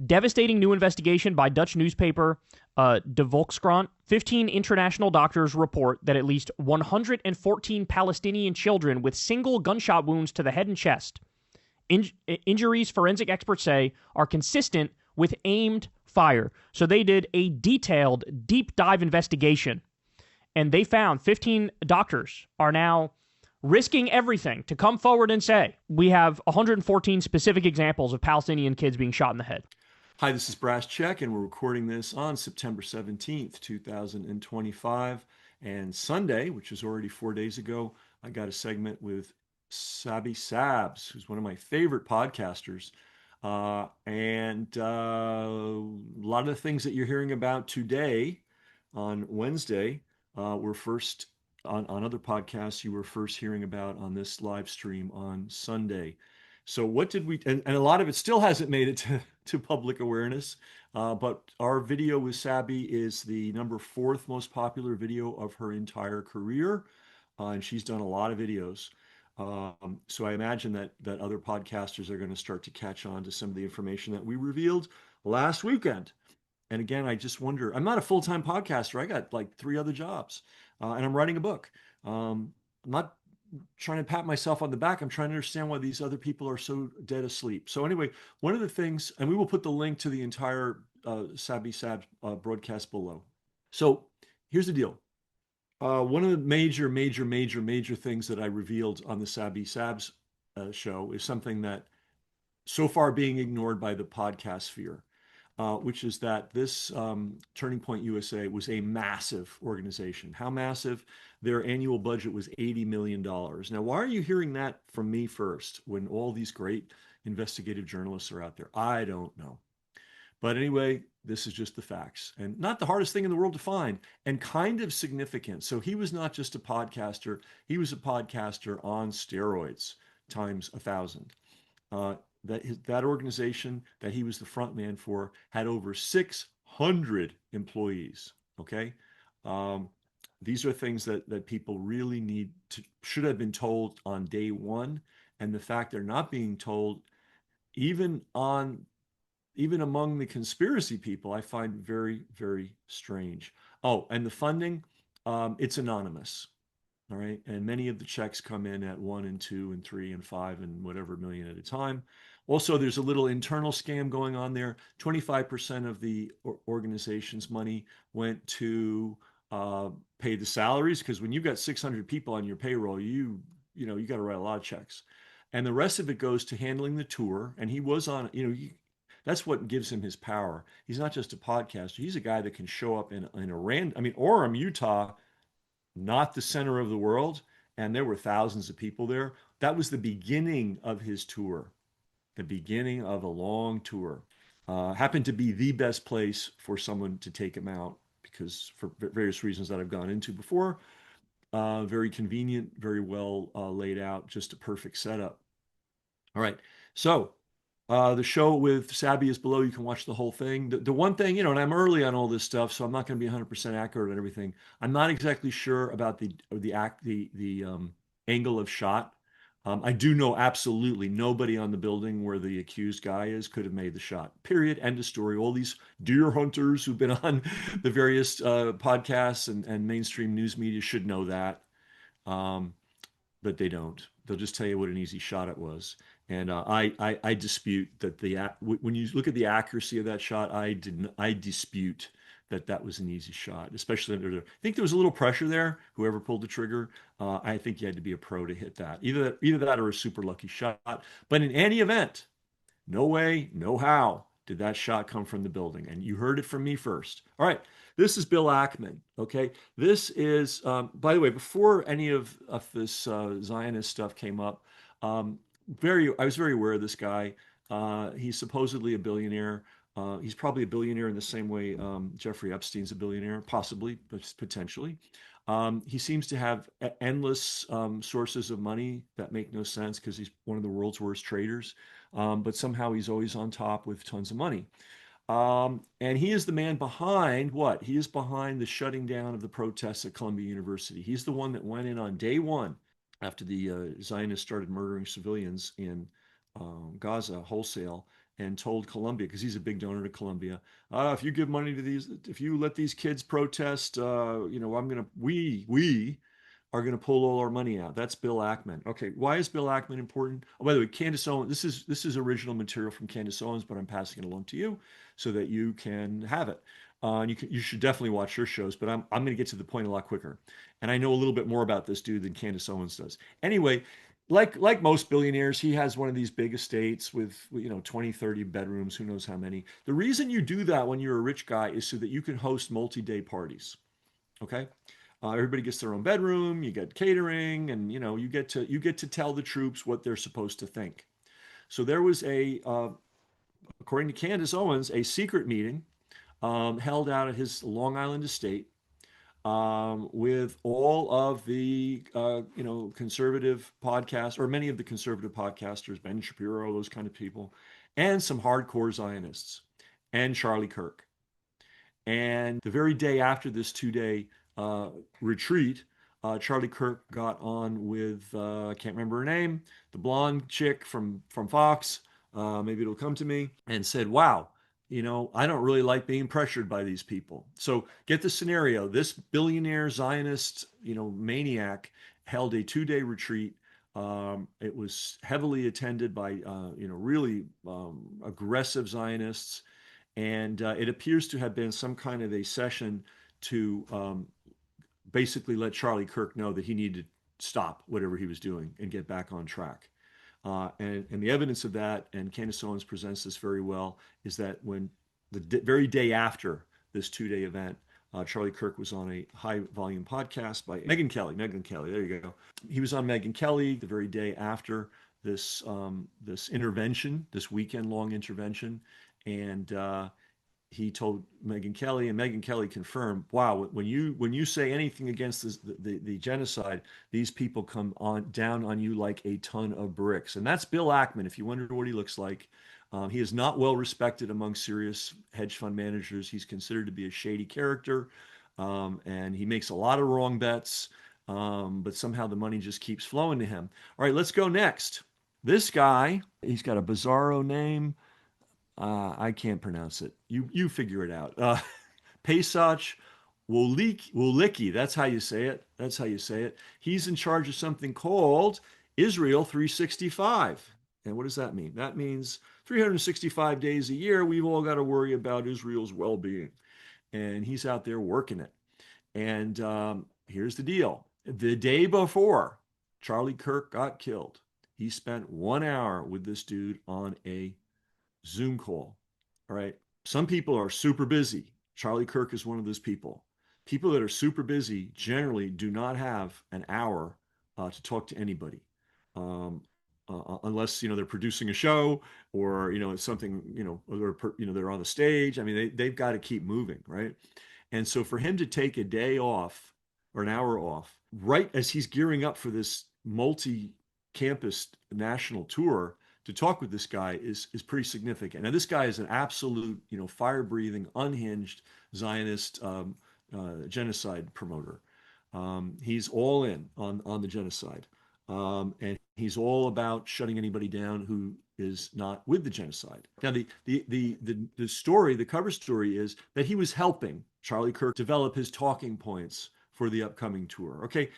devastating new investigation by Dutch newspaper De Volkskrant. 15 international doctors report that at least 114 Palestinian children with single gunshot wounds to the head and chest. Injuries, forensic experts say, are consistent with aimed fire. So they did a detailed, deep dive investigation, and they found 15 doctors are now risking everything to come forward and say, we have 114 specific examples of Palestinian kids being shot in the head. Hi, this is Brass Check, and we're recording this on September 17th, 2025. And Sunday, which is already 4 days ago, I got a segment with Sabi Sabs, who's one of my favorite podcasters. A lot of the things that you're hearing about today on Wednesday were first on other podcasts you were first hearing about on this live stream on Sunday. So what did we, and a lot of it still hasn't made it to public awareness, but our video with Sabi is the number 4th most popular video of her entire career, and she's done a lot of videos. So I imagine that other podcasters are going to start to catch on to some of the information that we revealed last weekend. And again, I just wonder, I'm not a full-time podcaster. I got like 3 other jobs, and I'm writing a book. I'm not trying to pat myself on the back. I'm trying to understand why these other people are so dead asleep. So anyway, one of the things, and we will put the link to the entire Sabi Sabs broadcast below. So here's the deal. One of the major things that I revealed on the Sabi Sabs show is something that so far being ignored by the podcast sphere, which is that this Turning Point USA was a massive organization. How massive? Their annual budget was $80 million. Now, why are you hearing that from me first when all these great investigative journalists are out there? I don't know. But anyway, this is just the facts, and not the hardest thing in the world to find, and kind of significant. So he was not just a podcaster, he was a podcaster on steroids times 1,000. That organization that he was the front man for had over 600 employees. Okay. These are things that people really should have been told on day one. And the fact they're not being told, even among the conspiracy people, I find very, very strange. Oh, and the funding, it's anonymous. All right. And many of the checks come in at 1 and 2 and 3 and 5 and whatever million at a time. Also, there's a little internal scam going on there. 25% of the organization's money went to pay the salaries, because when you've got 600 people on your payroll, you got to write a lot of checks. And the rest of it goes to handling the tour. And he was on, that's what gives him his power. He's not just a podcaster. He's a guy that can show up in a Orem, Utah, not the center of the world, and there were thousands of people there. That was the beginning of his tour, the beginning of a long tour. Happened to be the best place for someone to take him out, because for various reasons that I've gone into before. Very convenient, very well laid out, just a perfect setup. All right, so the show with Sabi is below. You can watch the whole thing. The one thing, and I'm early on all this stuff, so I'm not going to be 100% accurate on everything. I'm not exactly sure about the angle of shot. I do know absolutely nobody on the building where the accused guy is could have made the shot. Period. End of story. All these deer hunters who've been on the various podcasts and mainstream news media should know that, but they don't. They'll just tell you what an easy shot it was. And I dispute that when you look at the accuracy of that shot, I dispute that was an easy shot, especially I think there was a little pressure there. Whoever pulled the trigger, I think you had to be a pro to hit that. Either that or a super lucky shot. But in any event, no way, no how did that shot come from the building. And you heard it from me first. All right, this is Bill Ackman. Okay, this is by the way, before any of this Zionist stuff came up. I was very aware of this guy. He's supposedly a billionaire. He's probably a billionaire in the same way Jeffrey Epstein's a billionaire, possibly, but potentially. He seems to have endless sources of money that make no sense, because he's one of the world's worst traders. But somehow he's always on top with tons of money. And he is the man behind what? He is behind the shutting down of the protests at Columbia University. He's the one that went in on day one after the Zionists started murdering civilians in Gaza wholesale, and told Columbia, because he's a big donor to Columbia, if you give money to these, if you let these kids protest, we are going to pull all our money out. That's Bill Ackman. Okay, why is Bill Ackman important? Oh, by the way, Candace Owens. This is original material from Candace Owens, but I'm passing it along to you so that you can have it. And you should definitely watch her shows. But I'm going to get to the point a lot quicker. And I know a little bit more about this dude than Candace Owens does. Anyway, like most billionaires, he has one of these big estates with 20, 30 bedrooms, who knows how many. The reason you do that when you're a rich guy is so that you can host multi-day parties. Okay. Everybody gets their own bedroom. You get catering, and you get to tell the troops what they're supposed to think. So there was according to Candace Owens, a secret meeting held out at his Long Island estate with all of the conservative podcasts, or many of the conservative podcasters, Ben Shapiro, those kind of people, and some hardcore Zionists, and Charlie Kirk. And the very day after this 2-day retreat, Charlie Kirk got on with, I can't remember her name, the blonde chick from Fox. Maybe it'll come to me, and said, "Wow, I don't really like being pressured by these people." So get the scenario: this billionaire Zionist, maniac, held a 2-day retreat. It was heavily attended by, really aggressive Zionists. And it appears to have been some kind of a session to basically let Charlie Kirk know that he needed to stop whatever he was doing and get back on track. And the evidence of that, and Candace Owens presents this very well, is that when very day after this 2-day event, Charlie Kirk was on a high volume podcast by Megyn Kelly. Megyn Kelly, there you go. He was on Megyn Kelly the very day after this intervention, this weekend long intervention, and he told Megyn Kelly, and Megyn Kelly confirmed, "Wow, when you say anything against the genocide, these people come on down on you like a ton of bricks." And that's Bill Ackman. If you wonder what he looks like, he is not well respected among serious hedge fund managers. He's considered to be a shady character, and he makes a lot of wrong bets. But somehow the money just keeps flowing to him. All right, let's go next. This guy, he's got a bizarro name. I can't pronounce it. You figure it out. Pesach Wolicki. That's how you say it. That's how you say it. He's in charge of something called Israel 365. And what does that mean? That means 365 days a year, we've all got to worry about Israel's well-being. And he's out there working it. And here's the deal. The day before Charlie Kirk got killed, he spent 1 hour with this dude on a Zoom call. All right. Some people are super busy. Charlie Kirk is one of those people. People that are super busy generally do not have an hour to talk to anybody, unless they're producing a show, or it's something, they're on the stage. I mean, they've got to keep moving, right? And so for him to take a day off or an hour off right as he's gearing up for this multi-campus national tour, to talk with this guy is pretty significant. Now, this guy is an absolute, fire-breathing, unhinged Zionist genocide promoter. He's all in on the genocide, and he's all about shutting anybody down who is not with the genocide. Now, the story, the cover story, is that he was helping Charlie Kirk develop his talking points for the upcoming tour. Okay,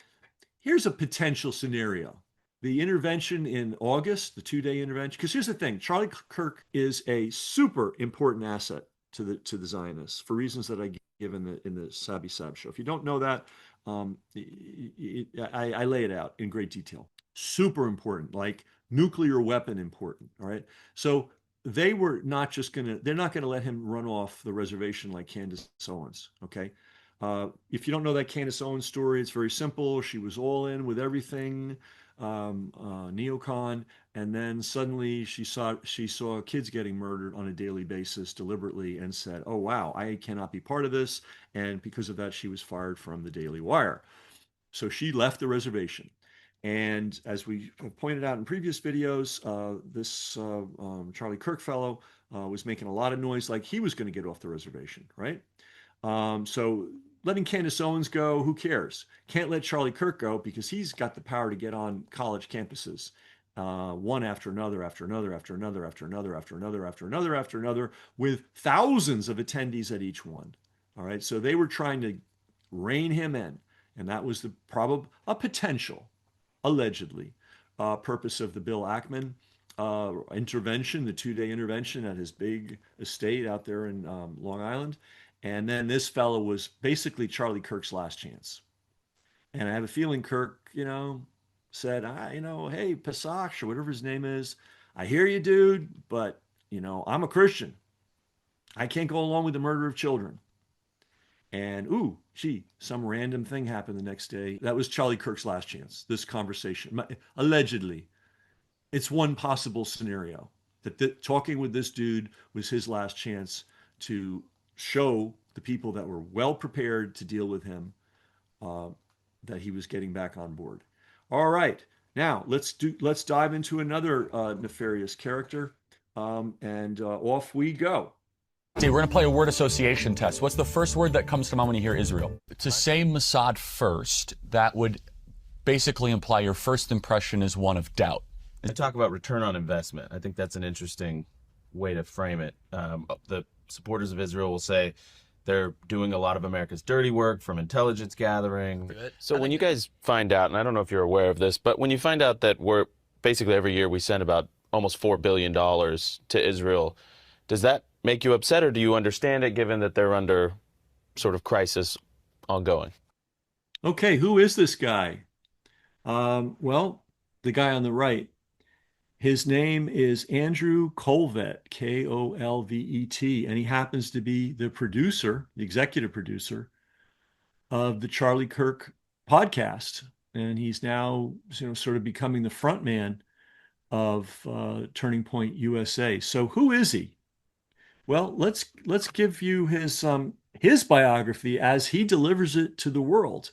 here's a potential scenario. The intervention in August, the 2-day intervention, because here's the thing: Charlie Kirk is a super important asset to the Zionists for reasons that I give in the Sabi Sab show. If you don't know that, I lay it out in great detail. Super important, like nuclear weapon important. All right, so they're not going to let him run off the reservation like Candace Owens. Okay. If you don't know that Candace Owens story, it's very simple. She was all in with everything, neocon, and then suddenly she saw kids getting murdered on a daily basis deliberately, and said, "Oh wow, I cannot be part of this." And because of that, she was fired from the Daily Wire. So she left the reservation. And as we have pointed out in previous videos, this Charlie Kirk fellow was making a lot of noise, like he was going to get off the reservation, right? So letting Candace Owens go, who cares? Can't let Charlie Kirk go because he's got the power to get on college campuses. one after another, after another, after another, after another, after another, after another, after another, with thousands of attendees at each one. All right, so they were trying to rein him in, and that was the a potential, allegedly, purpose of the Bill Ackman intervention, the 2-day intervention at his big estate out there in Long Island. And then this fellow was basically Charlie Kirk's last chance. And I have a feeling Kirk, said, hey, Pasach, or whatever his name is, I hear you, dude, but, I'm a Christian. I can't go along with the murder of children. And, ooh, gee, some random thing happened the next day. That was Charlie Kirk's last chance, this conversation. Allegedly, it's one possible scenario that talking with this dude was his last chance to show the people that were well prepared to deal with him that he was getting back on board. All right, now let's dive into another nefarious character, and off we go. We're going to play a word association test. What's the first word that comes to mind when you hear Israel? To say Mossad first, that would basically imply your first impression is one of doubt. I talk about return on investment. I think that's an interesting way to frame it. The supporters of Israel will say they're doing a lot of America's dirty work, from intelligence gathering. So when you guys find out, and I don't know if you're aware of this, but when you find out that we're basically every year we send about almost $4 billion to Israel, does that make you upset, or do you understand it given that they're under sort of crisis ongoing? Okay, who is this guy? Well, the guy on the right. His name is Andrew Kolvet, Kolvet, and he happens to be the producer, the executive producer of the Charlie Kirk podcast. And he's now, sort of becoming the front man of Turning Point USA. So who is he? Well, let's give you his biography as he delivers it to the world.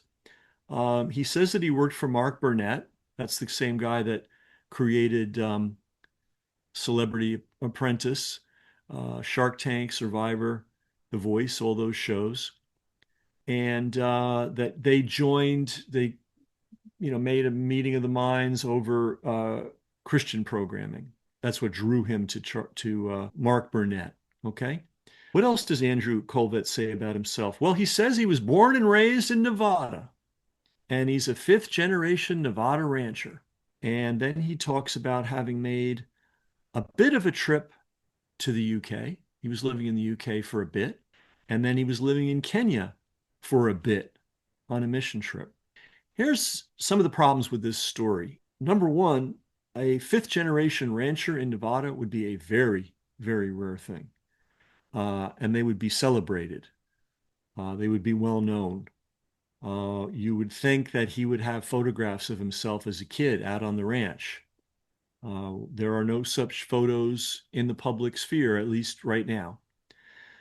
He says that he worked for Mark Burnett. That's the same guy that created Celebrity Apprentice, Shark Tank, Survivor, The Voice, all those shows. And that they made a meeting of the minds over Christian programming. That's what drew him to Mark Burnett. Okay. What else does Andrew Kolvet say about himself? Well, he says he was born and raised in Nevada, and he's a 5th-generation Nevada rancher. And then he talks about having made a bit of a trip to the UK. He was living in the UK for a bit, and then he was living in Kenya for a bit on a mission trip. Here's some of the problems with this story. Number one, a 5th-generation rancher in Nevada would be a very, very rare thing. And they would be celebrated. They would be well known. You would think that he would have photographs of himself as a kid out on the ranch. There are no such photos in the public sphere, at least right now.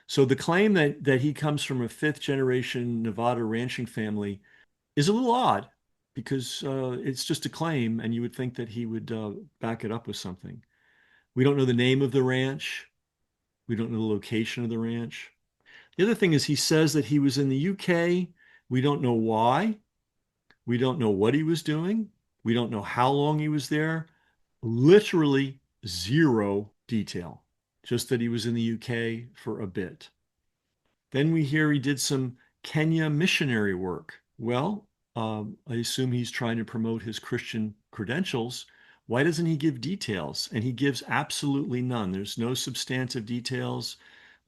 So the claim that he comes from a 5th-generation Nevada ranching family is a little odd, because it's just a claim, and you would think that he would back it up with something. We don't know the name of the ranch. We don't know the location of the ranch. The other thing is he says that he was in the UK. We don't know why. We don't know what he was doing. We don't know how long he was there. Literally zero detail, just that he was in the UK for a bit. Then we hear he did some Kenya missionary work. Well, I assume he's trying to promote his Christian credentials. Why doesn't he give details? And he gives absolutely none. There's no substantive details.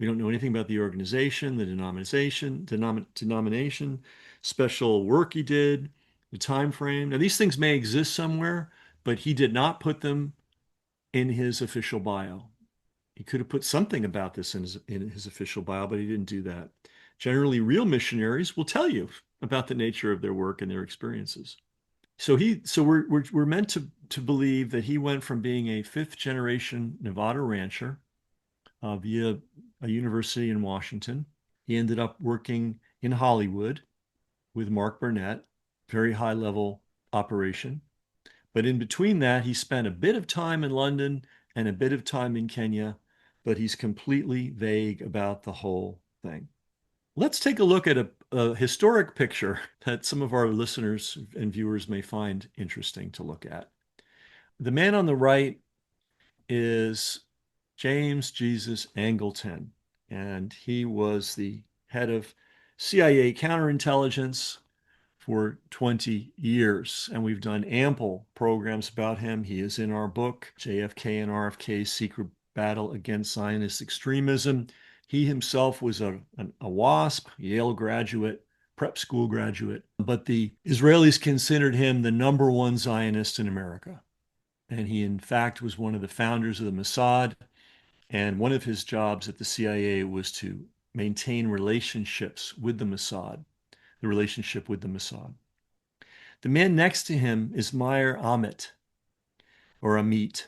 We don't know anything about the organization, the denomination, special work he did, the time frame. Now, these things may exist somewhere, but he did not put them in his official bio. He could have put something about this in his official bio, but he didn't do that. Generally, real missionaries will tell you about the nature of their work and their experiences. So we're meant to believe that he went from being a 5th-generation Nevada rancher via a university in Washington. He ended up working in Hollywood with Mark Burnett, very high-level operation. But in between that, he spent a bit of time in London and a bit of time in Kenya, but he's completely vague about the whole thing. Let's take a look at a historic picture that some of our listeners and viewers may find interesting to look at. the man on the right is James Jesus Angleton, and he was the head of CIA counterintelligence for 20 years. And we've done ample programs about him. He is in our book, JFK and RFK's Secret Battle Against Zionist Extremism. He himself was a WASP, Yale graduate, prep school graduate, but the Israelis considered him the number one Zionist in America. And he, in fact, was one of the founders of the Mossad. And one of his jobs at the CIA was to maintain relationships with the Mossad, the relationship with the Mossad. The man next to him is Meir Amit, or Amit.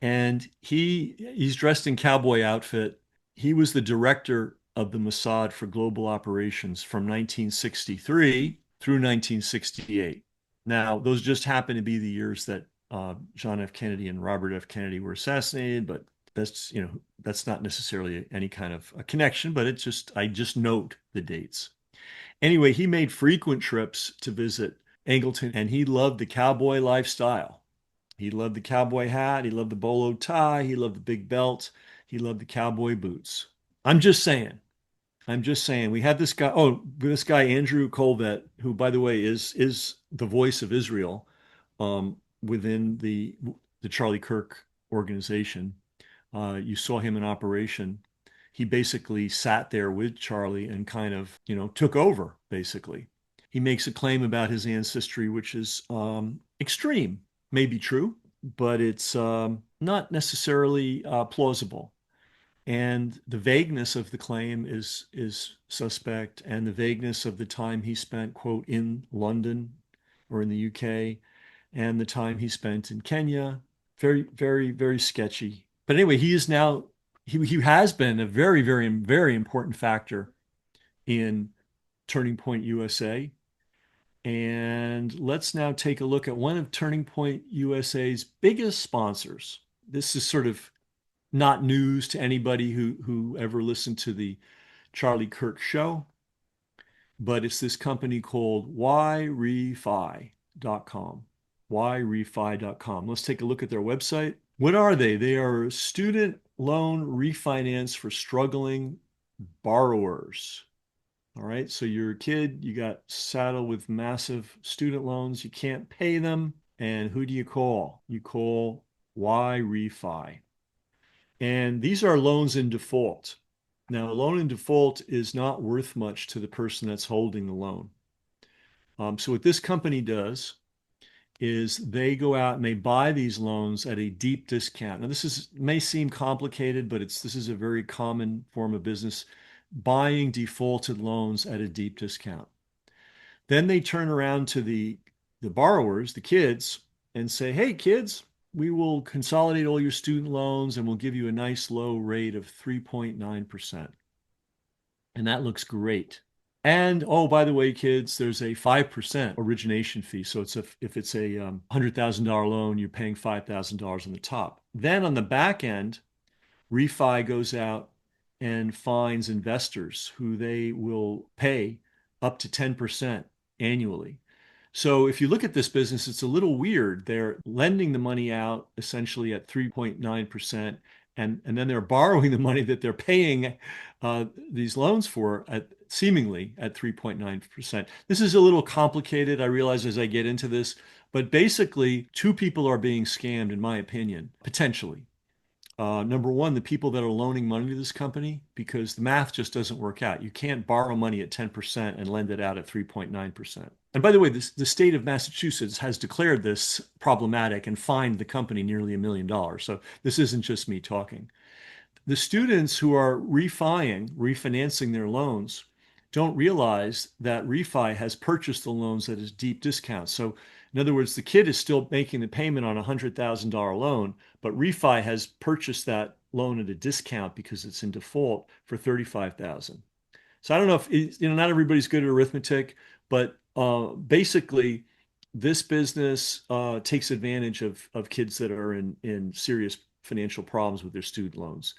And he's dressed in cowboy outfit. He was the director of the Mossad for global operations from 1963 through 1968. Now, those just happen to be the years that John F. Kennedy and Robert F. Kennedy were assassinated, but that's not necessarily any kind of a connection, but I just note the dates. Anyway, he made frequent trips to visit Angleton, and he loved the cowboy lifestyle. He loved the cowboy hat. He loved the bolo tie. He loved the big belt. He loved the cowboy boots. I'm just saying. We had this guy, Andrew Colvett, who, by the way, is the voice of Israel within the Charlie Kirk organization. You saw him in operation. He basically sat there with Charlie and kind of, took over, basically. He makes a claim about his ancestry, which is extreme, may be true, but it's not necessarily plausible. And the vagueness of the claim is suspect, and the vagueness of the time he spent, quote, in London or in the UK, and the time he spent in Kenya, very, very, very sketchy. But anyway, he has been a very, very, very important factor in Turning Point USA. And let's now take a look at one of Turning Point USA's biggest sponsors. This is sort of not news to anybody who ever listened to the Charlie Kirk show, but it's this company called YRefi.com. YRefi.com. Let's take a look at their website. What are they? They are student loan refinance for struggling borrowers. All right, so you're a kid, you got saddled with massive student loans, you can't pay them, and who do you call? You call YRefi. And these are loans in default. Now, a loan in default is not worth much to the person that's holding the loan. So what this company does is they go out and they buy these loans at a deep discount. Now, may seem complicated, but this is a very common form of business, buying defaulted loans at a deep discount. Then they turn around to the borrowers, the kids, and say, hey, kids, we will consolidate all your student loans and we'll give you a nice low rate of 3.9%. And that looks great. And, oh, by the way, kids, there's a 5% origination fee. So if it's a $100,000 loan, you're paying $5,000 on the top. Then on the back end, Refi goes out and finds investors who they will pay up to 10% annually. So if you look at this business, it's a little weird. They're lending the money out essentially at 3.9%, and then they're borrowing the money that they're paying these loans for seemingly at 3.9%. This is a little complicated, I realize, as I get into this, but basically two people are being scammed, in my opinion, potentially. Number one, the people that are loaning money to this company, because the math just doesn't work out. You can't borrow money at 10% and lend it out at 3.9%. And by the way, the state of Massachusetts has declared this problematic and fined the company nearly $1 million. So this isn't just me talking. The students who are refinancing their loans don't realize that Refi has purchased the loans at a deep discount. So in other words, the kid is still making the payment on a $100,000 loan, but Refi has purchased that loan at a discount because it's in default for $35,000. So I don't know if, not everybody's good at arithmetic, but basically this business takes advantage of kids that are in serious financial problems with their student loans.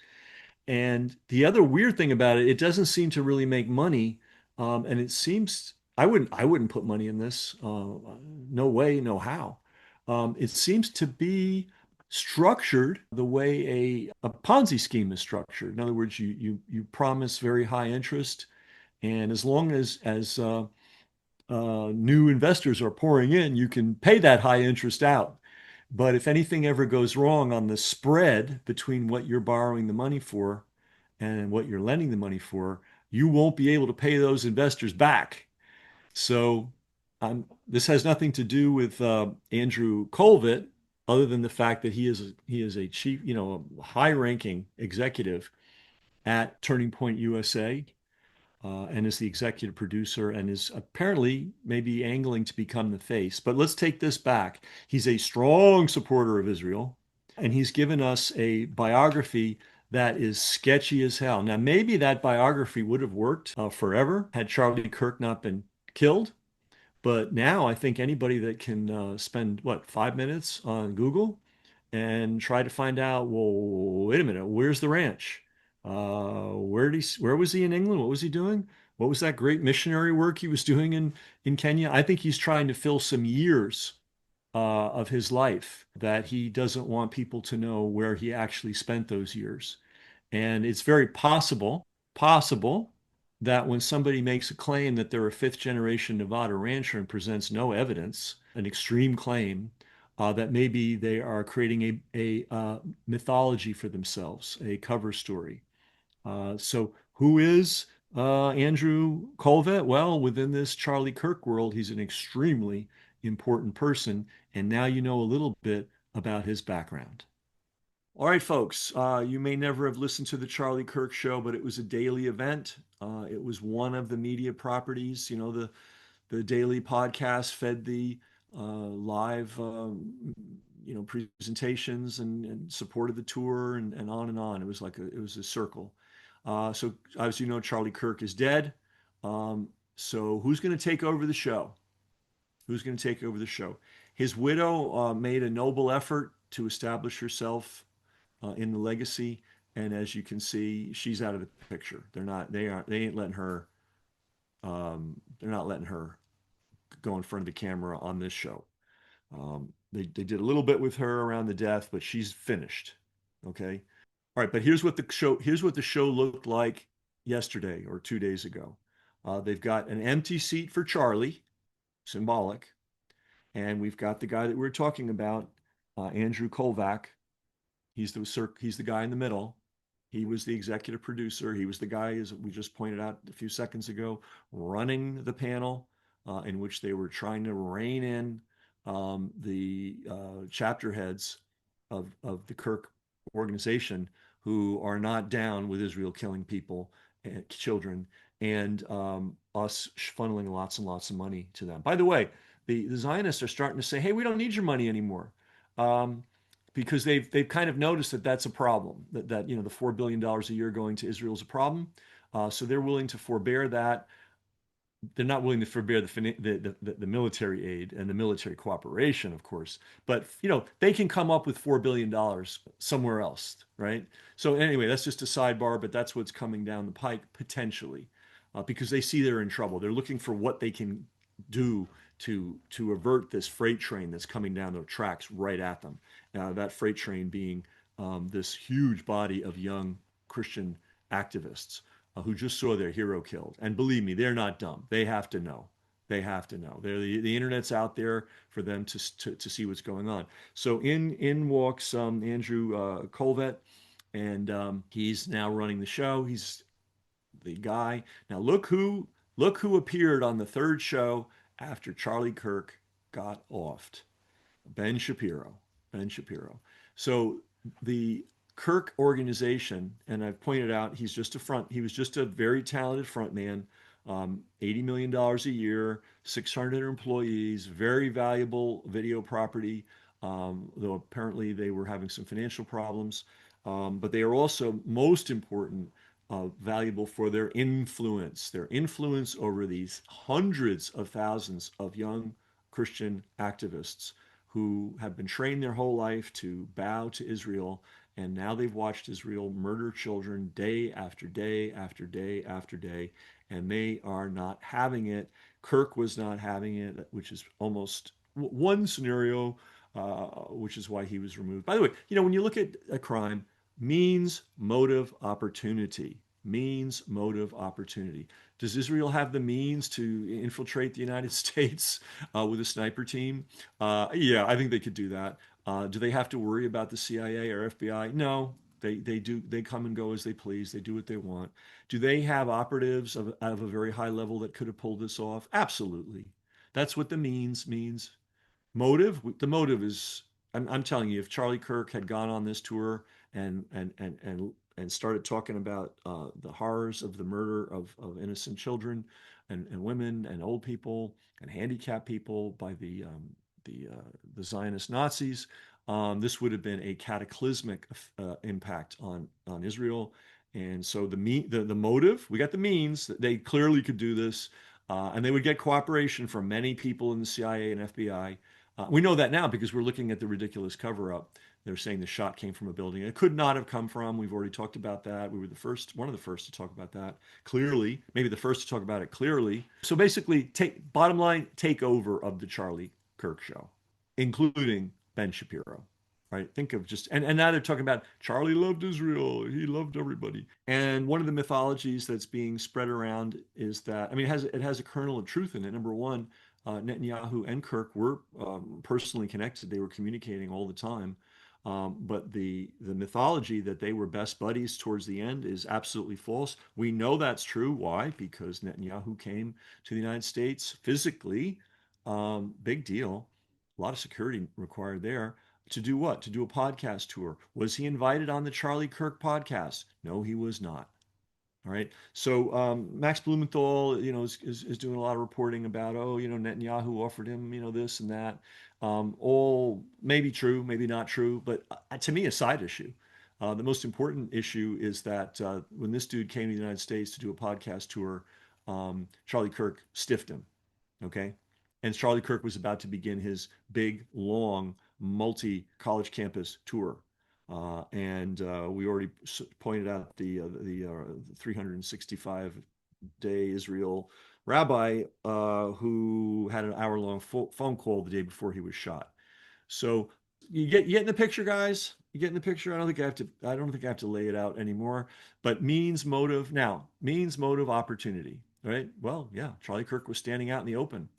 And the other weird thing about it, it doesn't seem to really make money. And it seems I wouldn't put money in this. No way, no how. It seems to be structured the way a Ponzi scheme is structured. In other words, you promise very high interest, and as long as new investors are pouring in, you can pay that high interest out. But if anything ever goes wrong on the spread between what you're borrowing the money for and what you're lending the money for, you won't be able to pay those investors back. So this has nothing to do with Andrew Colvett, other than the fact that he is a chief, a high-ranking executive at Turning Point USA, and is the executive producer and is apparently maybe angling to become the face. But let's take this back. He's a strong supporter of Israel, and he's given us a biography that is sketchy as hell. Now, maybe that biography would have worked forever had Charlie Kirk not been killed. But now I think anybody that can spend, 5 minutes on Google and try to find out, well, wait a minute, where's the ranch? Where was he in England? What was he doing? What was that great missionary work he was doing in Kenya? I think he's trying to fill some years of his life that he doesn't want people to know where he actually spent those years. And it's very possible that when somebody makes a claim that they're a fifth generation Nevada rancher and presents no evidence, an extreme claim, that maybe they are creating a mythology for themselves, a cover story. So who is Andrew Colvett? Well, within this Charlie Kirk world, he's an extremely important person. And now you know a little bit about his background. All right, folks, you may never have listened to the Charlie Kirk show, but it was a daily event. It was one of the media properties. The daily podcast fed the live, presentations and supported the tour and on and on. It was it was a circle. So as you know, Charlie Kirk is dead. So who's going to take over the show? Who's going to take over the show? His widow made a noble effort to establish herself in the legacy, and as you can see, she's out of the picture. They ain't letting her. They're not letting her go in front of the camera on this show. They did a little bit with her around the death, but she's finished. Okay. All right, but here's what the show looked like yesterday or 2 days ago. They've got an empty seat for Charlie, symbolic, and we've got the guy that we were talking about, Andrew Kovac. He's the guy in the middle. He was the executive producer. He was the guy, as we just pointed out a few seconds ago, running the panel in which they were trying to rein in the chapter heads of the Kirk organization, who are not down with Israel killing people and children, and us funneling lots and lots of money to them. By the way, the Zionists are starting to say, hey, we don't need your money anymore. Because they've kind of noticed that that's a problem, that the $4 billion a year going to Israel is a problem. So they're willing to forbear that. They're not willing to forbear the military aid and the military cooperation, of course. But they can come up with $4 billion somewhere else, right? So anyway, that's just a sidebar, but that's what's coming down the pike potentially, because they see they're in trouble. They're looking for what they can do to avert this freight train that's coming down the tracks right at them. That freight train being this huge body of young Christian activists who just saw their hero killed. And believe me, they're not dumb. They have to know. They have to know. The internet's out there for them to see what's going on. So in walks Andrew Colvett, and he's now running the show. He's the guy. Now look who appeared on the third show after Charlie Kirk got offed. Ben Shapiro. So the Kirk organization, and I've pointed out, he was just a very talented front man, $80 million a year, 600 employees, very valuable video property, though apparently they were having some financial problems. But they are also, most important, valuable for their influence over these hundreds of thousands of young Christian activists who have been trained their whole life to bow to Israel. And now they've watched Israel murder children day after day after day after day, and they are not having it. Kirk was not having it, which is almost one scenario. which is why he was removed. By the way, when you look at a crime, means, motive, opportunity. Means, motive, opportunity. Does Israel have the means to infiltrate the United States with a sniper team? Yeah, I think they could do that. Do they have to worry about the CIA or FBI? No, they do. They come and go as they please. They do what they want. Do they have operatives of a very high level that could have pulled this off? Absolutely. That's what the means means. Motive, the motive is, I'm telling you, if Charlie Kirk had gone on this tour and started talking about the horrors of the murder of innocent children and women and old people and handicapped people by the Zionist Nazis, this would have been a cataclysmic impact on Israel. And so the motive, we got the means, that they clearly could do this, and they would get cooperation from many people in the CIA and FBI. We know that now because we're looking at the ridiculous cover-up. They're saying the shot came from a building it could not have come from. We've already talked about that. We were one of the first to talk about that clearly, maybe the first to talk about it clearly. So basically, bottom line, takeover of the Charlie Kirk show, including Ben Shapiro. Right? Think of and now they're talking about Charlie loved Israel. He loved everybody. And one of the mythologies that's being spread around is that, I mean, it has a kernel of truth in it. Number one, Netanyahu and Kirk were personally connected. They were communicating all the time. But the mythology that they were best buddies towards the end is absolutely false. We know that's true. Why? Because Netanyahu came to the United States physically. Big deal. A lot of security required there. To do what? To do a podcast tour. Was he invited on the Charlie Kirk podcast? No, he was not. All right. So Max Blumenthal, is doing a lot of reporting about, Netanyahu offered him, this and that. All maybe true, maybe not true, but to me, a side issue. The most important issue is that when this dude came to the United States to do a podcast tour, Charlie Kirk stiffed him. Okay. And Charlie Kirk was about to begin his big, long, multi-college campus tour. And we already pointed out the 365-day Israel rabbi who had an hour-long phone call the day before he was shot. So you get in the picture, guys. You get in the picture. I don't think I have to lay it out anymore. But means, motive. Now, means, motive, opportunity. Right? Well, yeah. Charlie Kirk was standing out in the open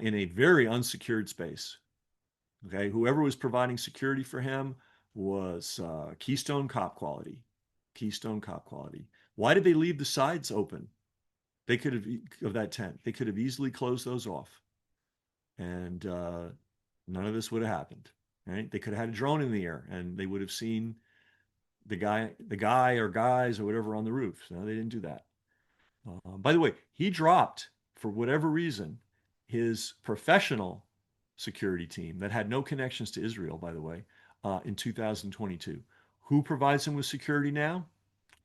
in a very unsecured space. Okay, whoever was providing security for him was Keystone Cop quality. Keystone Cop quality. Why did they leave the sides open? They could have, of that tent, they could have easily closed those off. And none of this would have happened. Right? They could have had a drone in the air and they would have seen the guy or guys or whatever on the roof. No, they didn't do that. By the way, he dropped, for whatever reason, his professional security team that had no connections to Israel, by the way, in 2022. Who provides him with security now?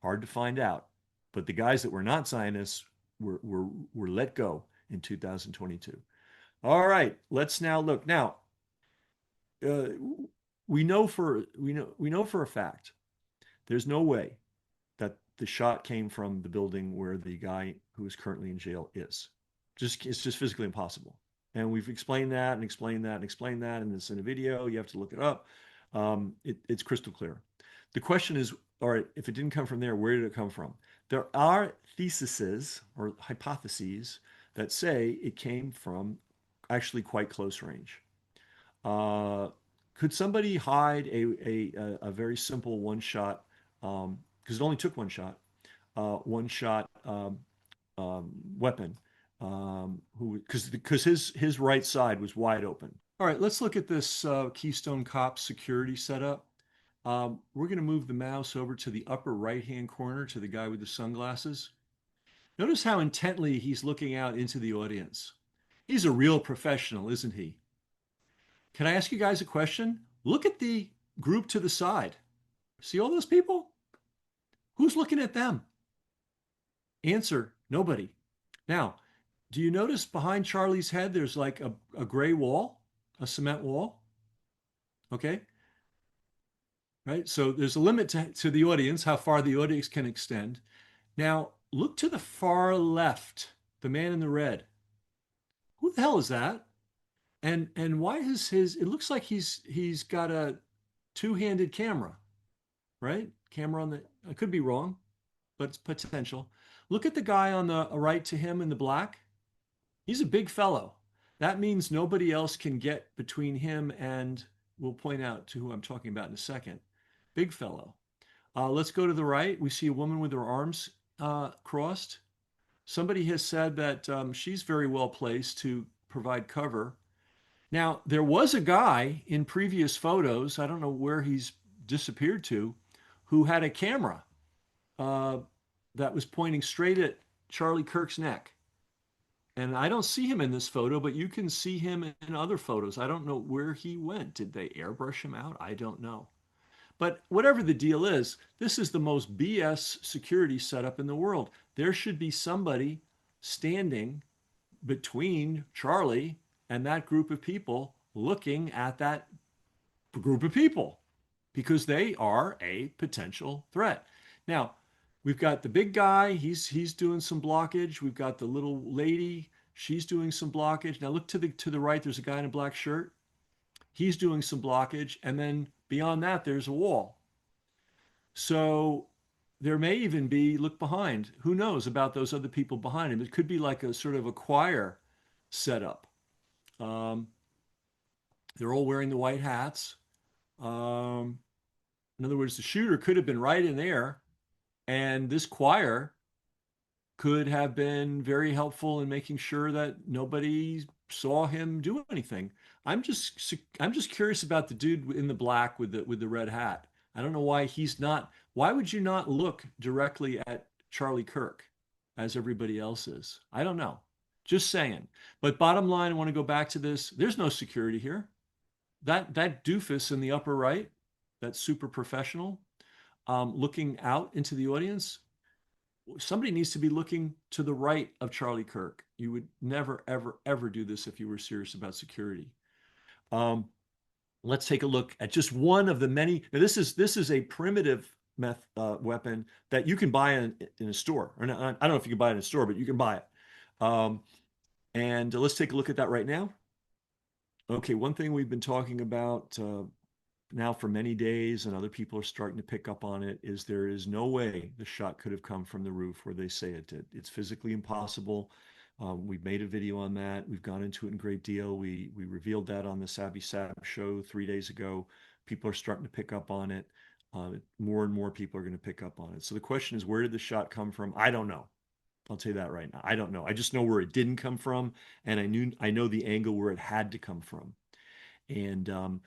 Hard to find out. But the guys that were not Zionists were let go in 2022. All right, let's now look. Now, we know for a fact there's no way that the shot came from the building where the guy who is currently in jail is. It's just physically impossible. And we've explained that and explained that and explained that, and it's in a video. You have to look it up. It's crystal clear. The question is, all right, if it didn't come from there, where did it come from? There are theses or hypotheses that say it came from actually quite close range. Could somebody hide a very simple one-shot, because it only took one shot weapon, because his right side was wide open. All right, let's look at this Keystone Cop security setup. We're going to move the mouse over to the upper right-hand corner to the guy with the sunglasses. Notice how intently he's looking out into the audience. He's a real professional, isn't he? Can I ask you guys a question? Look at the group to the side. See all those people? Who's looking at them? Answer, nobody. Now, do you notice behind Charlie's head, there's like a gray wall, a cement wall? Okay. Right. So there's a limit to the audience, how far the audience can extend. Now, look to the far left, the man in the red. Who the hell is that? And why is his? It looks like he's got a two-handed camera, right? Camera on the. I could be wrong, but it's potential. Look at the guy on the right to him in the black. He's a big fellow. That means nobody else can get between him and. We'll point out to who I'm talking about in a second. Big fellow. Let's go to the right. We see a woman with her arms crossed. Somebody has said that she's very well placed to provide cover. Now, there was a guy in previous photos, I don't know where he's disappeared to, who had a camera uh, that was pointing straight at Charlie Kirk's neck. And I don't see him in this photo, but you can see him in other photos. I don't know where he went. Did they airbrush him out? I don't know. But whatever the deal is, this is the most BS security setup in the world. There should be somebody standing between Charlie and that group of people looking at that group of people because they are a potential threat. Now, we've got the big guy, he's doing some blockage. We've got the little lady, she's doing some blockage. Now look to the right, there's a guy in a black shirt. He's doing some blockage, and then beyond that there's a wall. So there may even be, look behind, who knows about those other people behind him. It could be like a sort of a choir setup. Um, they're all wearing the white hats. In other words, the shooter could have been right in there, and this choir could have been very helpful in making sure that nobody saw him do anything. I'm just curious about the dude in the black with the red hat. I don't know why he's not. Why would you not look directly at Charlie Kirk as everybody else is? I don't know. Just saying. But bottom line, I want to go back to this. There's no security here. That doofus in the upper right, that super professional, looking out into the audience, somebody needs to be looking to the right of Charlie Kirk. You would never, ever, ever do this if you were serious about security. Let's take a look at just one of the many. Now, this is a primitive weapon that you can buy in a store. Or not, I don't know if you can buy it in a store, but you can buy it. And let's take a look at that right now. Okay, one thing we've been talking about now for many days, and other people are starting to pick up on it, is there is no way the shot could have come from the roof where they say it did. It's physically impossible. We've made a video on that. We've gone into it in great deal. We revealed that on the Savvy Sap show 3 days ago. People are starting to pick up on it. More and more people are going to pick up on it. So the question is, where did the shot come from? I don't know. I'll tell you that right now. I don't know. I just know where it didn't come from, and I know the angle where it had to come from. And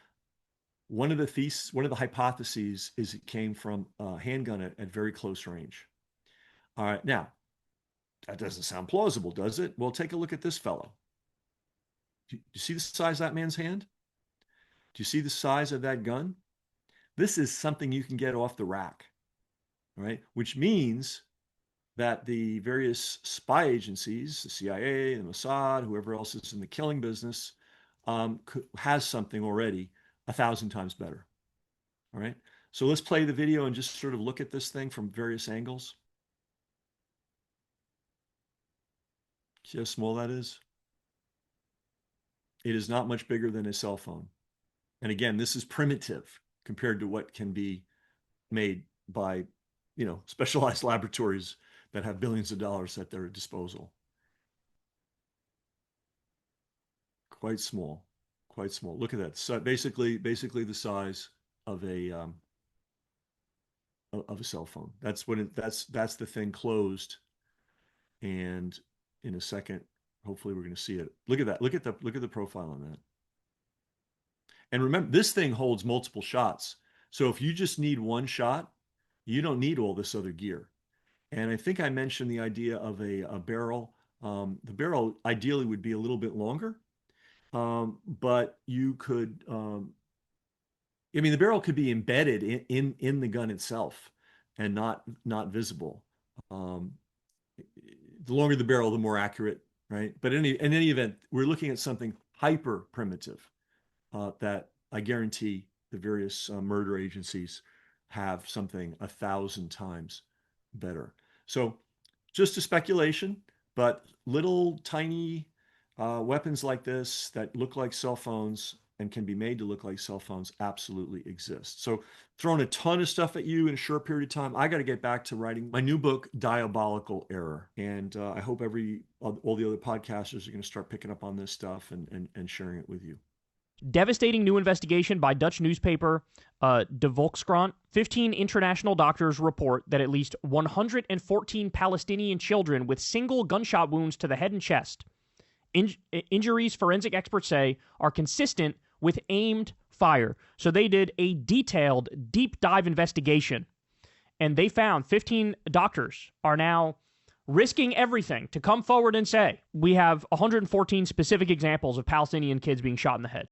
one of the hypotheses is it came from a handgun at very close range. All right, now that doesn't sound plausible, does it? Well, take a look at this fellow. Do you see the size of that man's hand? Do you see the size of that gun? This is something you can get off the rack, right? Which means that the various spy agencies, the CIA, the Mossad, whoever else is in the killing business, has something already 1,000 times better. All right. So let's play the video and just sort of look at this thing from various angles. See how small that is? It is not much bigger than a cell phone. And again, this is primitive compared to what can be made by, specialized laboratories that have billions of dollars at their disposal. Quite small, quite small. Look at that. So basically the size of a cell phone. That's when that's the thing closed. And in a second, hopefully we're going to see it. Look at that. Look at the profile on that. And remember, this thing holds multiple shots. So if you just need one shot, you don't need all this other gear. And I think I mentioned the idea of a barrel. The barrel ideally would be a little bit longer, but you could, the barrel could be embedded in the gun itself and not visible. The longer the barrel, the more accurate, right? But in any event, we're looking at something hyper primitive that I guarantee the various murder agencies have something 1,000 times better. So just a speculation, but little tiny weapons like this that look like cell phones and can be made to look like cell phones absolutely exist. So throwing a ton of stuff at you in a short period of time. I got to get back to writing my new book, Diabolical Error. And I hope all the other podcasters are going to start picking up on this stuff and sharing it with you. Devastating new investigation by Dutch newspaper De Volkskrant. 15 international doctors report that at least 114 Palestinian children with single gunshot wounds to the head and chest. Injuries, forensic experts say, are consistent with aimed fire. So they did a detailed, deep dive investigation, and they found 15 doctors are now risking everything to come forward and say, we have 114 specific examples of Palestinian kids being shot in the head.